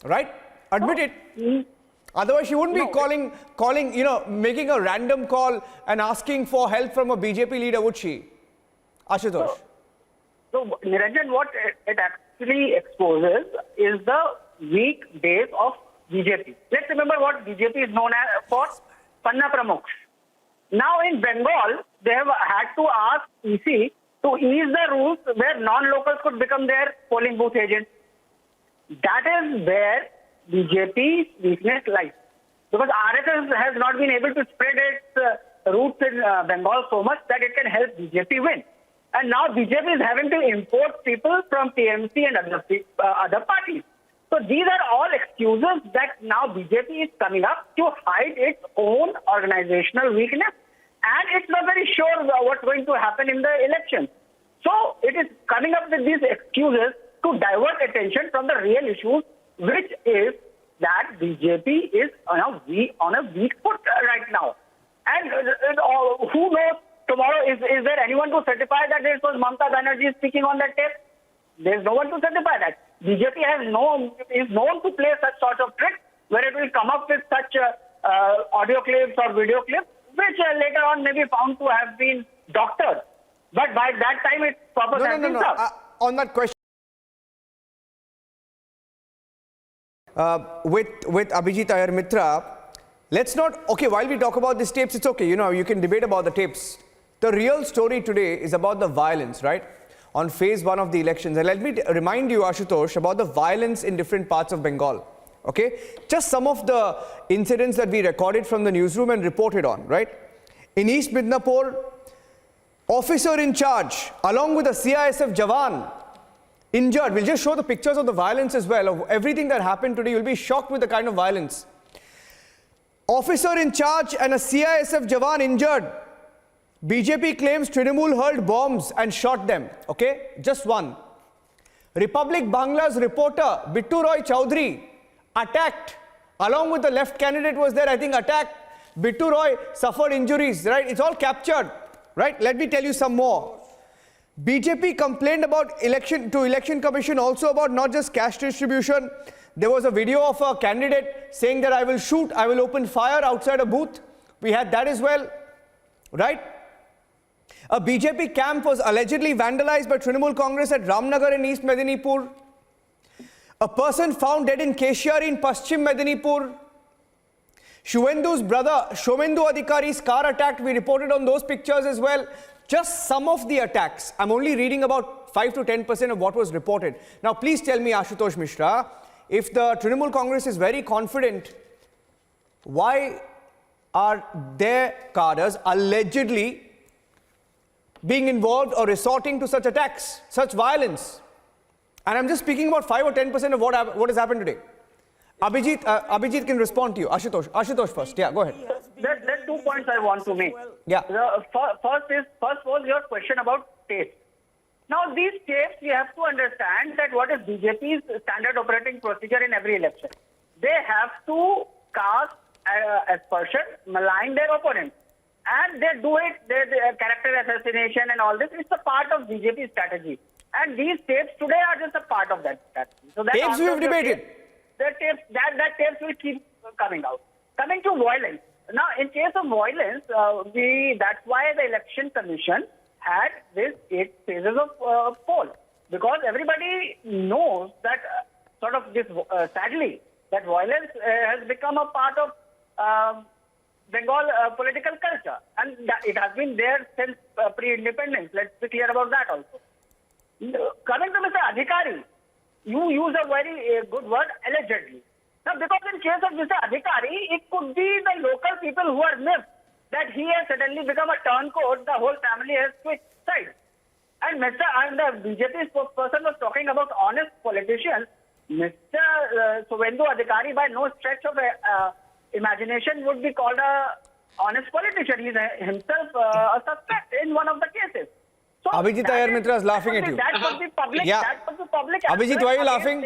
right? Admit it. Otherwise, she wouldn't be calling, making a random call and asking for help from a BJP leader, would she? Ashutosh. So, Niranjan, what it actually exposes is the weak base of BJP. Let's remember what BJP is known as for, Panna Pramukhs. Now in Bengal, they have had to ask EC to ease the rules where non-locals could become their polling booth agents. That is where BJP's weakness lies. Because RSS has not been able to spread its roots in Bengal so much that it can help BJP win. And now BJP is having to import people from TMC and other parties. So these are all excuses that now BJP is coming up to hide its own organizational weakness. And it's not very sure what's going to happen in the election. So it is coming up with these excuses to divert attention from the real issues, which is that BJP is on a weak foot right now. And who knows tomorrow, is there anyone to certify that it was Mamata Banerjee speaking on that tape? There's no one to certify that. BJP is known to play such sort of tricks where it will come up with such audio clips or video clips, which later on may be found to have been doctored. But by that time, its purpose has been served. On that question, with Abhijit Iyer Mitra, let's not, while we talk about these tapes, it's okay, you can debate about the tapes. The real story today is about the violence, right? On phase 1 of the elections. And let me remind you, Ashutosh, about the violence in different parts of Bengal. Okay? Just some of the incidents that we recorded from the newsroom and reported on, right? In East Midnapore, officer in charge, along with a CISF Jawan, injured. We'll just show the pictures of the violence as well, of everything that happened today. You'll be shocked with the kind of violence. Officer in charge and a CISF Jawan injured. BJP claims Trinamool hurled bombs and shot them. Okay, just one. Republic Bangla's reporter Bittu Roy Chowdhury attacked, along with the left candidate was there, I think, attacked. Bittu Roy suffered injuries, right? It's all captured, right? Let me tell you some more. BJP complained about election commission also about not just cash distribution. There was a video of a candidate saying that I will shoot, I will open fire outside a booth. We had that as well, right? A BJP camp was allegedly vandalized by Trinamool Congress at Ramnagar in East Medinipur. A person found dead in Keshiari in Paschim Medinipur. Shuvendu's brother, Shomendu Adhikari's car attacked. We reported on those pictures as well. Just some of the attacks. I'm only reading about 5 to 10% of what was reported. Now, please tell me, Ashutosh Mishra, if the Trinamool Congress is very confident, why are their cadres allegedly being involved or resorting to such attacks, such violence? And I'm just speaking about 5 or 10% of what has happened today. Abhijit can respond to you. Ashutosh first. Yeah, go ahead. There are 2 points I want to make. Yeah. First was your question about tapes. Now, these tapes, you have to understand that what is BJP's standard operating procedure in every election. They have to cast aspersion, malign their opponents. And they do it, character assassination and all this. It's a part of BJP's strategy. And these tapes today are just a part of that strategy. So that tapes we have debated. That tapes will keep coming out. Coming to violence. Now, in case of violence, that's why the Election Commission had this 8 phases of poll. Because everybody knows that sadly, that violence has become a part of Bengal political culture. And it has been there since pre-independence. Let's be clear about that also. Coming to Mr. Adhikari, you use a very good word, allegedly. Now, because in case of Mr. Adhikari, it could be the local people who are miffed that he has suddenly become a turncoat, the whole family has switched sides. And the BJP spokesperson was talking about honest politicians. Mr. Shovendu Adhikari, by no stretch of imagination, would be called a honest politician. He is himself a suspect in one of the cases. So Abhijit Iyer Mitra is laughing at you. That was the public. Yeah. That was the public. Abhijit, why are you laughing?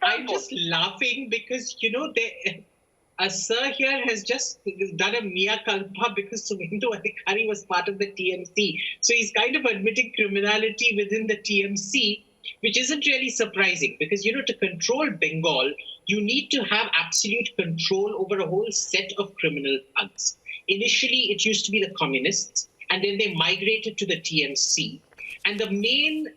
I'm just laughing because, a sir here has just done a mea culpa because Shovendu Adhikari was part of the TMC. So he's kind of admitting criminality within the TMC. which isn't really surprising because, to control Bengal, you need to have absolute control over a whole set of criminal thugs. Initially, it used to be the communists, and then they migrated to the TMC. And the main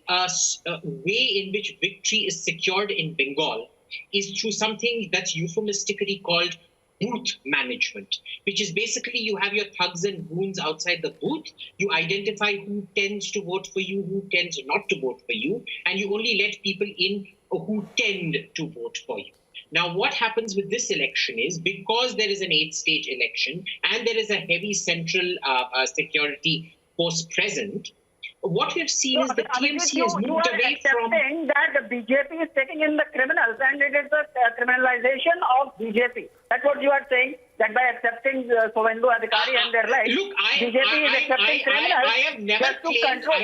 way in which victory is secured in Bengal is through something that's euphemistically called booth management, which is basically you have your thugs and goons outside the booth, you identify who tends to vote for you, who tends not to vote for you, and you only let people in who tend to vote for you. Now, what happens with this election is, because there is an 8-stage election and there is a heavy central security force present, what we've seen is the TMC has moved away from... saying that the BJP is taking in the criminals and it is the criminalization of BJP. That's what you are saying, that by accepting Sovendu Adhikari and their like, BJP is accepting criminals I have never just to control.